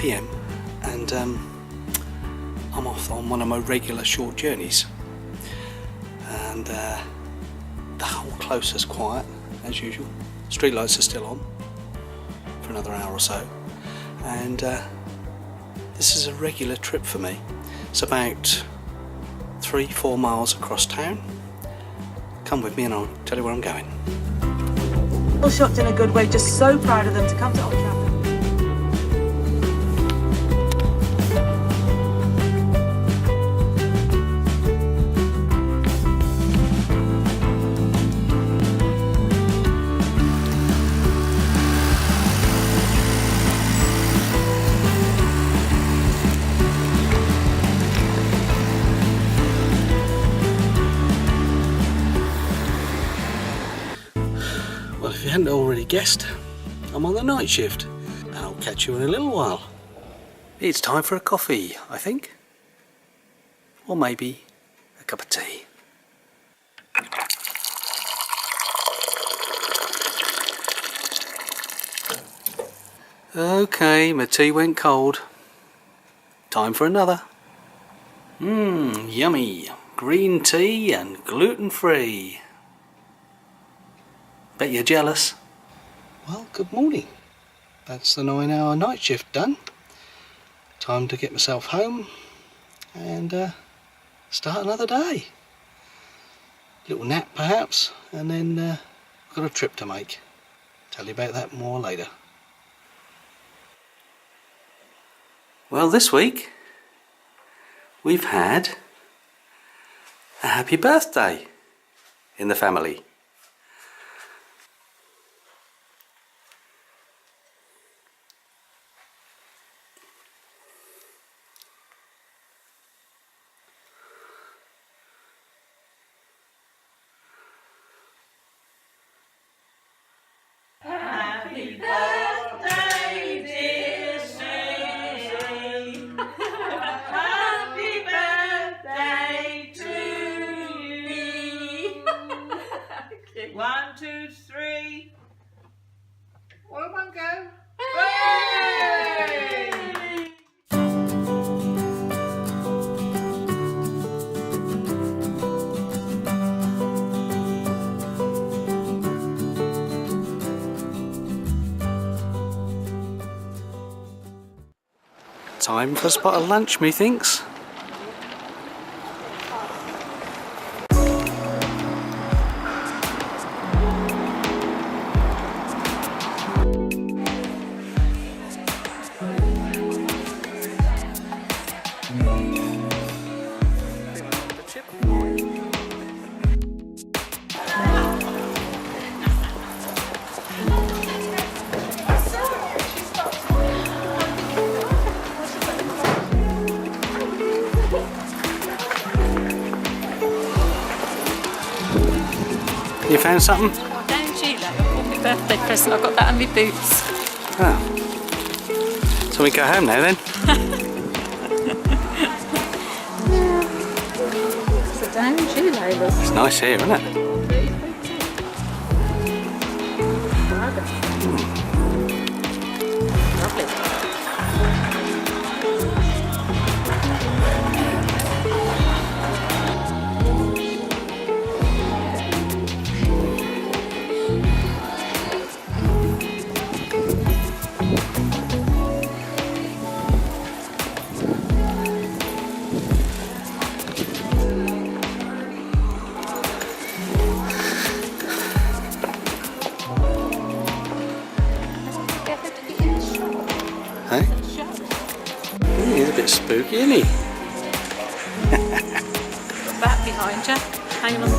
PM and I'm off on one of my regular short journeys, and the whole close is quiet as usual. Streetlights are still on for another hour or so, and this is a regular trip for me. It's about 3-4 miles across town. Come with me and I'll tell you where I'm going. Well, shocked in a good way, just so proud of them to come to Old Trafford. Well, if you hadn't already guessed, I'm on the night shift, and I'll catch you in a little while. It's time for a coffee, I think. Or maybe a cup of tea. Okay, my tea went cold. Time for another. Yummy. Green tea and gluten-free. Bet you're jealous. Well, good morning. That's the 9-hour night shift done. Time to get myself home and start another day. Little nap perhaps, and then I've got a trip to make. Tell you about that more later. Well, this week we've had a happy birthday in the family. Happy birthday, dear Susie. Happy birthday to you. 1, 2, 3. One go. Hooray! Time for a spot of lunch, methinks. You found something? Oh, down Sheila, I bought my birthday present. I got that on my boots. Oh. So we go home now then? It's a down Sheila, look. It's nice here, isn't it? Lovely. Hey? He's a bit spooky, isn't he? Got that behind you. Hang on.